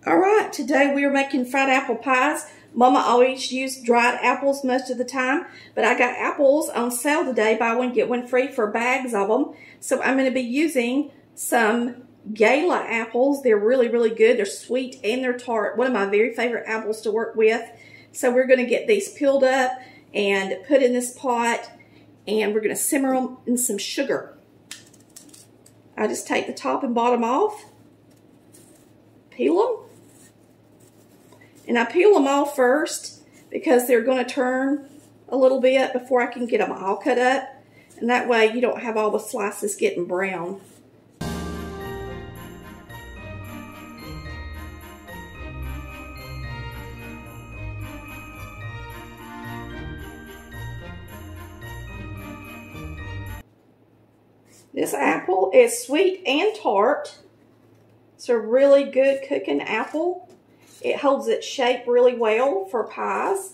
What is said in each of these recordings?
All right, today we are making fried apple pies. Mama always used dried apples most of the time, but I got apples on sale today, buy one, get one free for bags of them. So I'm going to be using some Gala apples. They're really, really good. They're sweet and they're tart. One of my very favorite apples to work with. So we're going to get these peeled up and put in this pot, and we're going to simmer them in some sugar. I just take the top and bottom off, peel them. And I peel them all first because they're going to turn a little bit before I can get them all cut up. And that way you don't have all the slices getting brown. This apple is sweet and tart. It's a really good cooking apple. It holds its shape really well for pies.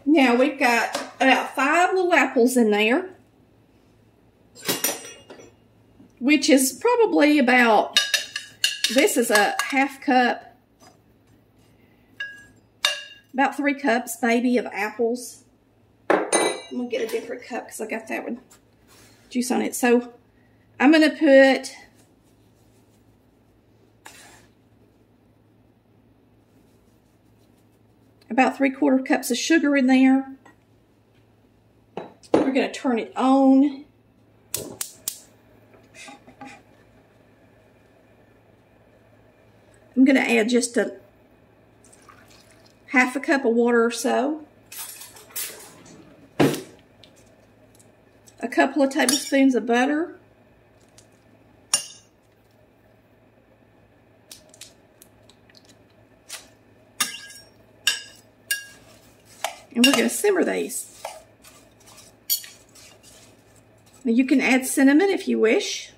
Now we've got about 5 little apples in there, which is probably about, this is a half cup, about 3 cups maybe of apples. I'm going to get a different cup because I got that one juice on it. So I'm going to put about 3/4 cups of sugar in there. We're going to turn it on. I'm going to add just a half a cup of water or so. A couple of tablespoons of butter. And we're going to simmer these. Now you can add cinnamon if you wish.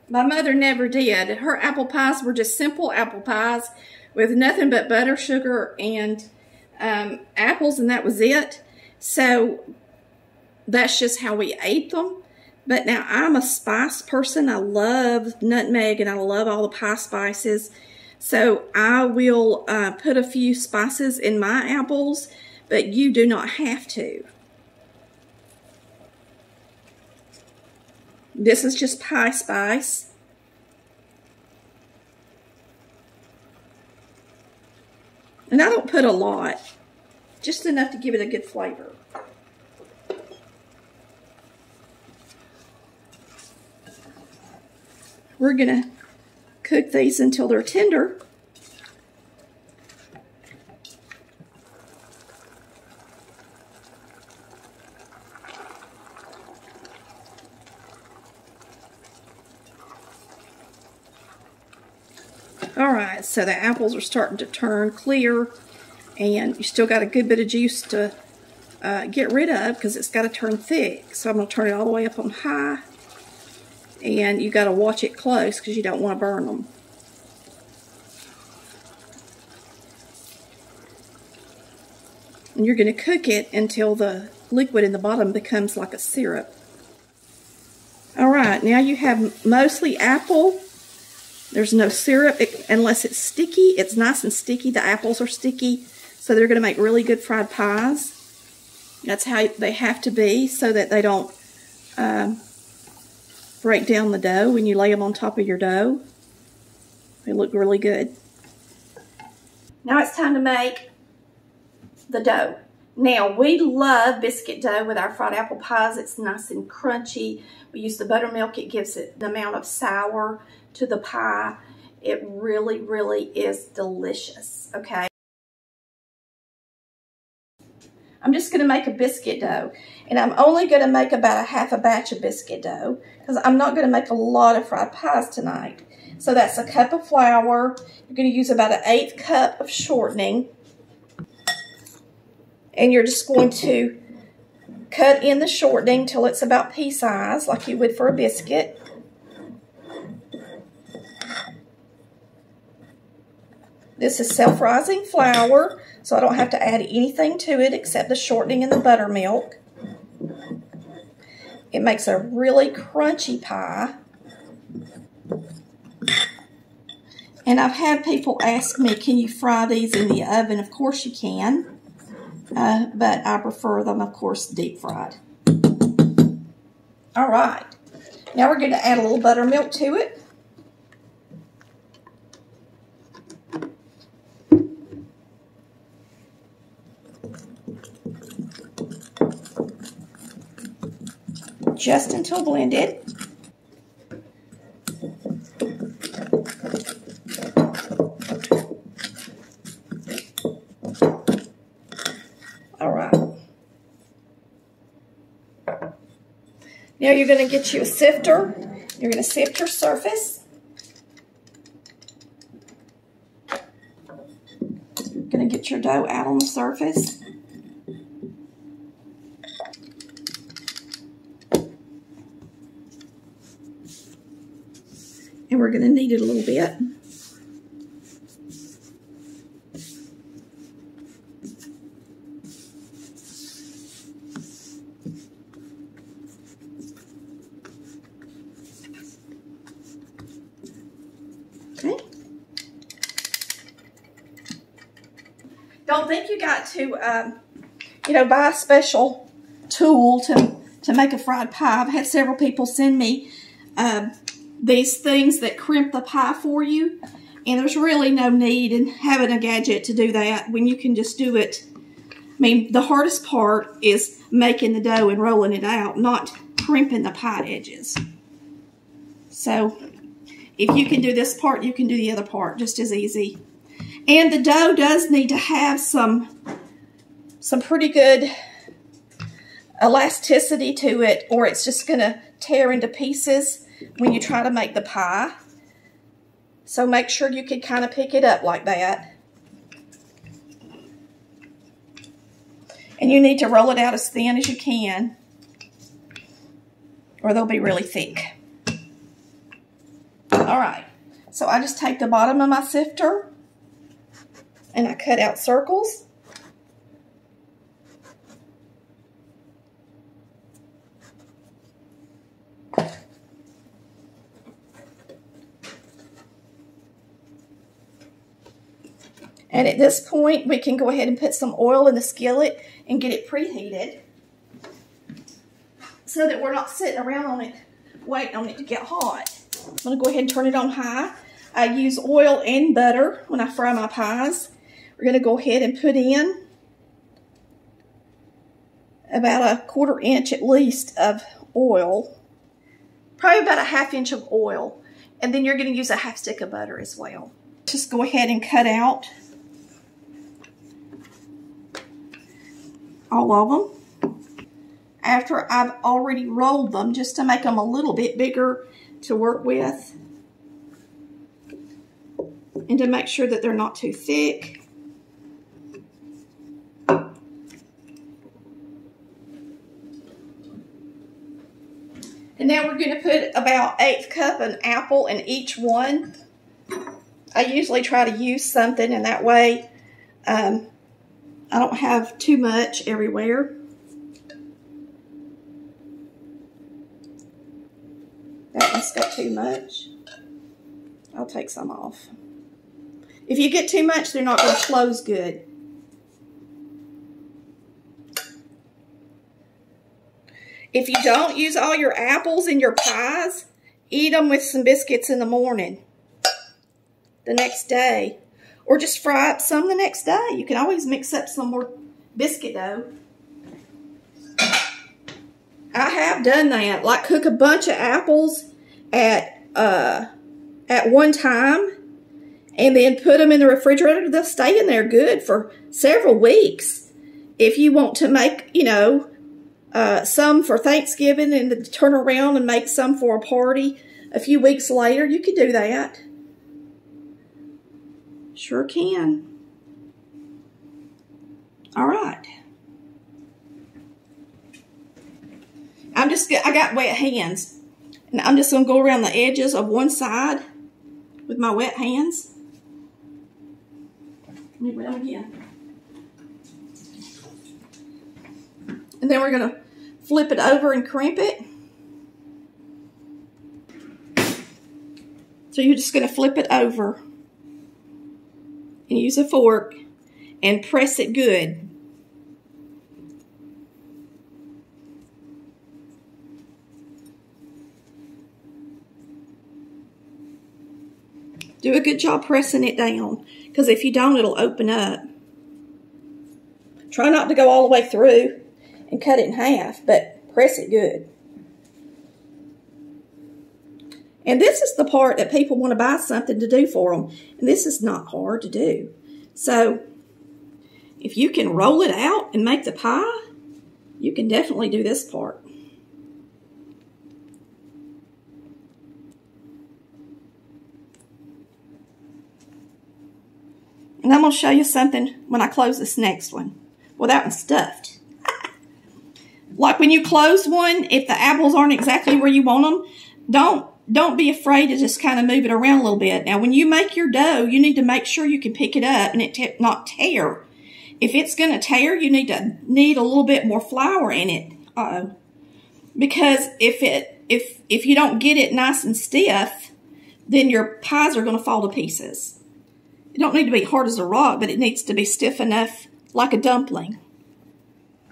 My mother never did. Her apple pies were just simple apple pies with nothing but butter, sugar, and apples, and that was it. So that's just how we ate them. But now I'm a spice person. I love nutmeg and I love all the pie spices. So I will put a few spices in my apples, but you do not have to. This is just pie spice. And I don't put a lot, just enough to give it a good flavor. We're going to cook these until they're tender. Alright, so the apples are starting to turn clear, and you still got a good bit of juice to get rid of because it's got to turn thick. So I'm going to turn it all the way up on high, and you got to watch it close because you don't want to burn them. And you're going to cook it until the liquid in the bottom becomes like a syrup. Alright, now you have mostly apple. There's no syrup unless it's sticky. It's nice and sticky. The apples are sticky, so they're going to make really good fried pies. That's how they have to be so that they don't break down the dough when you lay them on top of your dough. They look really good. Now it's time to make the dough. Now, we love biscuit dough with our fried apple pies. It's nice and crunchy. We use the buttermilk. It gives it the amount of sour to the pie. It really, really is delicious, okay? I'm just going to make a biscuit dough, and I'm only going to make about a half a batch of biscuit dough because I'm not going to make a lot of fried pies tonight. So that's a cup of flour. You're going to use about an 1/8 cup of shortening. And you're just going to cut in the shortening till it's about pea size, like you would for a biscuit. This is self-rising flour, so I don't have to add anything to it except the shortening and the buttermilk. It makes a really crunchy pie. And I've had people ask me, can you fry these in the oven? Of course you can, but I prefer them, of course, deep fried. All right, now we're going to add a little buttermilk to it. Just until blended. All right. Now you're going to get you a sifter. You're going to sift your surface. You're going to get your dough out on the surface. And we're going to knead it a little bit. Okay. Don't think you got to, buy a special tool to make a fried pie. I've had several people send me these things that crimp the pie for you, and there's really no need in having a gadget to do that when you can just do it. I mean, the hardest part is making the dough and rolling it out, not crimping the pie edges. So if you can do this part, you can do the other part just as easy. And the dough does need to have some pretty good elasticity to it, or it's just going to tear into pieces when you try to make the pie. So make sure you can kind of pick it up like that. And you need to roll it out as thin as you can, or they'll be really thick. All right, so I just take the bottom of my sifter and I cut out circles. And at this point, we can go ahead and put some oil in the skillet and get it preheated so that we're not sitting around on it, waiting on it to get hot. I'm going to go ahead and turn it on high. I use oil and butter when I fry my pies. We're going to go ahead and put in about a 1/4 inch at least of oil. Probably about a 1/2 inch of oil. And then you're going to use a 1/2 stick of butter as well. Just go ahead and cut out all of them after I've already rolled them, just to make them a little bit bigger to work with and to make sure that they're not too thick. And now we're going to put about 1/8 cup of apple in each one. I usually try to use something, and that way I don't have too much everywhere. That one's got too much. I'll take some off. If you get too much, they're not going to close good. If you don't use all your apples in your pies, eat them with some biscuits in the morning, the next day. Or just fry up some the next day. You can always mix up some more biscuit dough. I have done that, like cook a bunch of apples at one time and then put them in the refrigerator. They'll stay in there good for several weeks. If you want to make, some for Thanksgiving and then turn around and make some for a party a few weeks later, you could do that. Sure can. All right. I got wet hands, and I'm just going to go around the edges of one side with my wet hands. Let me rub again. And then we're going to flip it over and crimp it. So you're just going to flip it over and use a fork and press it good. Do a good job pressing it down, because if you don't, it'll open up. Try not to go all the way through and cut it in half, but press it good. And this is the part that people want to buy something to do for them. And this is not hard to do. So if you can roll it out and make the pie, you can definitely do this part. And I'm going to show you something when I close this next one. Well, that one's stuffed. Like when you close one, if the apples aren't exactly where you want them, don't be afraid to just kind of move it around a little bit. Now, when you make your dough, you need to make sure you can pick it up and it not tear. If it's going to tear, you need a little bit more flour in it. Because if you don't get it nice and stiff, then your pies are going to fall to pieces. It don't need to be hard as a rock, but it needs to be stiff enough like a dumpling.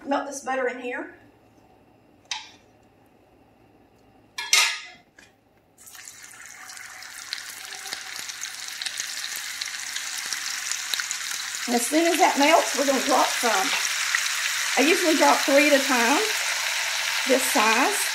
Melt this butter in here. And as soon as that melts, we're going to drop some. I usually drop 3 at a time, this size.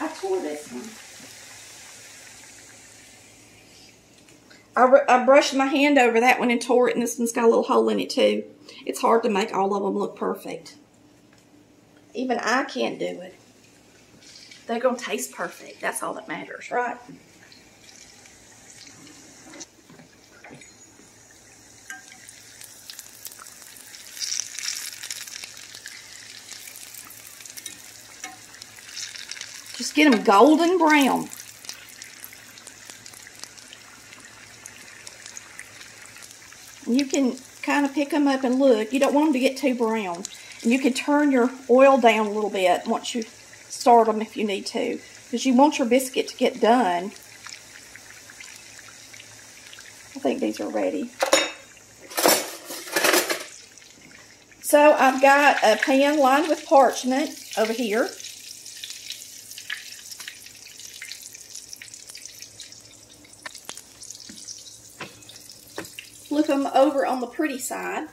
I tore this one. I brushed my hand over that one and tore it, and this one's got a little hole in it too. It's hard to make all of them look perfect. Even I can't do it. They're going to taste perfect. That's all that matters, right? Just get them golden brown. And you can kind of pick them up and look. You don't want them to get too brown. And you can turn your oil down a little bit once you start them if you need to, because you want your biscuit to get done. I think these are ready. So I've got a pan lined with parchment over here. Flip them over on the pretty side.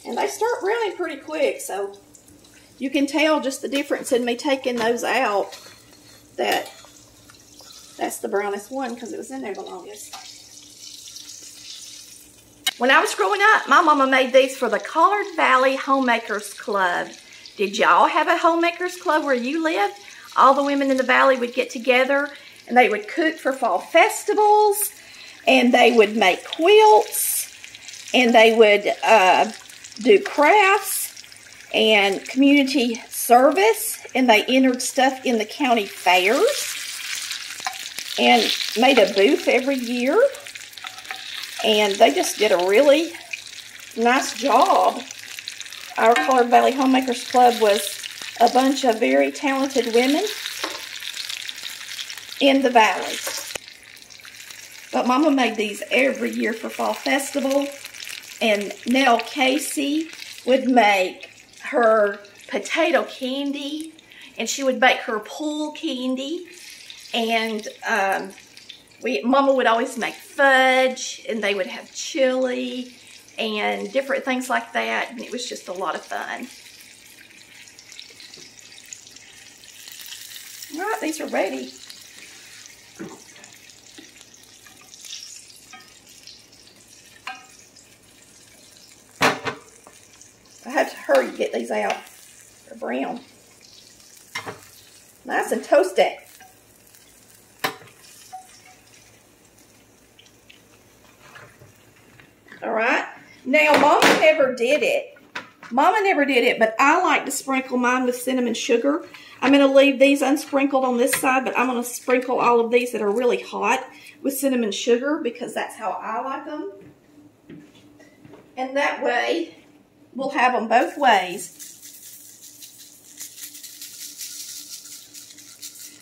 And they start browning pretty quick, so you can tell just the difference in me taking those out, that that's the brownest one because it was in there the longest. When I was growing up, my mama made these for the Collard Valley Homemakers Club. Did y'all have a Homemakers Club where you lived? All the women in the valley would get together and they would cook for fall festivals, and they would make quilts, and they would do crafts and community service, and they entered stuff in the county fairs and made a booth every year, and they just did a really nice job. Our Collard Valley Homemakers Club was a bunch of very talented women in the valley. But Mama made these every year for Fall Festival. And Nell Casey would make her potato candy. And she would bake her pool candy. And Mama would always make fudge. And they would have chili and different things like that. And it was just a lot of fun. All right, these are ready. I have to hurry to get these out. They're brown. Nice and toasted. All right. Now, Mama never did it. Mama never did it, but I like to sprinkle mine with cinnamon sugar. I'm going to leave these unsprinkled on this side, but I'm going to sprinkle all of these that are really hot with cinnamon sugar because that's how I like them. And that way, we'll have them both ways.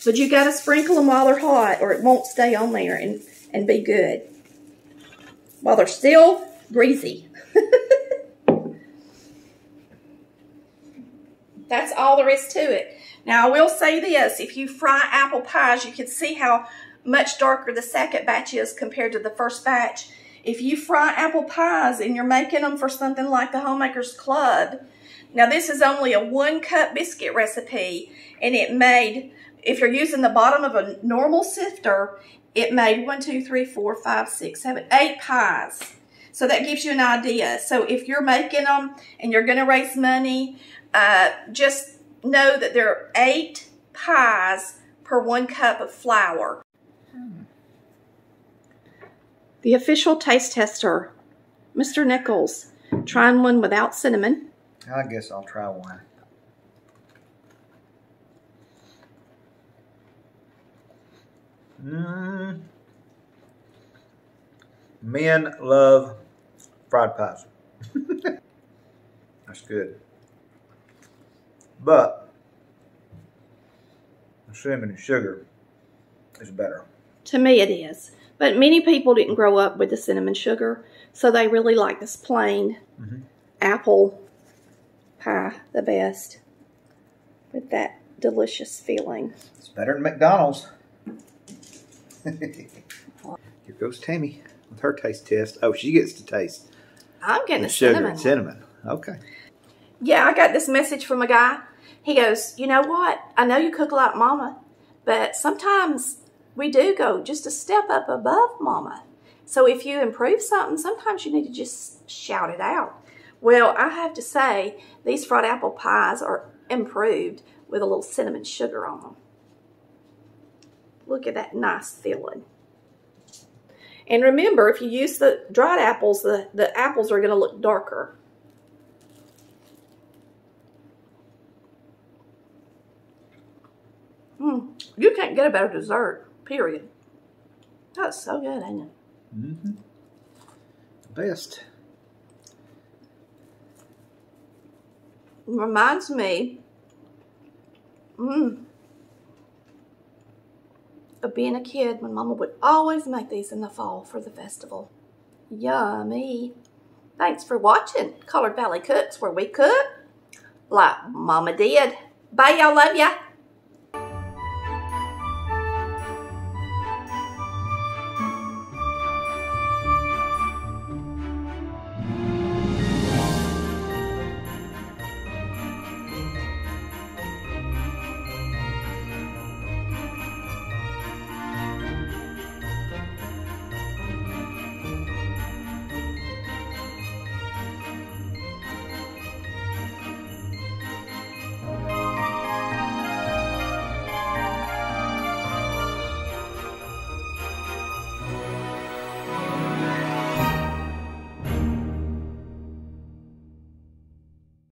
But you got to sprinkle them while they're hot or it won't stay on there and be good. While they're still greasy. That's all there is to it. Now, I will say this. If you fry apple pies, you can see how much darker the second batch is compared to the first batch. If you fry apple pies and you're making them for something like the Homemakers Club, now this is only a 1-cup biscuit recipe, and it made, if you're using the bottom of a normal sifter, it made 1, 2, 3, 4, 5, 6, 7, 8 pies. So that gives you an idea. So if you're making them and you're going to raise money, just know that there are 8 pies per 1 cup of flour. The official taste tester, Mr. Nichols, trying one without cinnamon. I guess I'll try one. Men love fried pies. That's good. But cinnamon and sugar is better. To me it is. But many people didn't grow up with the cinnamon sugar, so they really like this plain apple pie the best with that delicious feeling. It's better than McDonald's. Here goes Tammy with her taste test. Oh, she gets to taste. I'm getting the sugar and cinnamon. Okay. Yeah, I got this message from a guy. He goes, you know what? I know you cook like Mama, but sometimes we do go just a step up above Mama. So if you improve something, sometimes you need to just shout it out. Well, I have to say, these fried apple pies are improved with a little cinnamon sugar on them. Look at that nice filling. And remember, if you use the dried apples, the apples are going to look darker. You can't get a better dessert, period. That's so good, ain't it? Mm-hmm. The best. It reminds me of being a kid when Mama would always make these in the fall for the festival. Yummy. Thanks for watching Colored Valley Cooks, where we cook like Mama did. Bye, y'all. Love ya.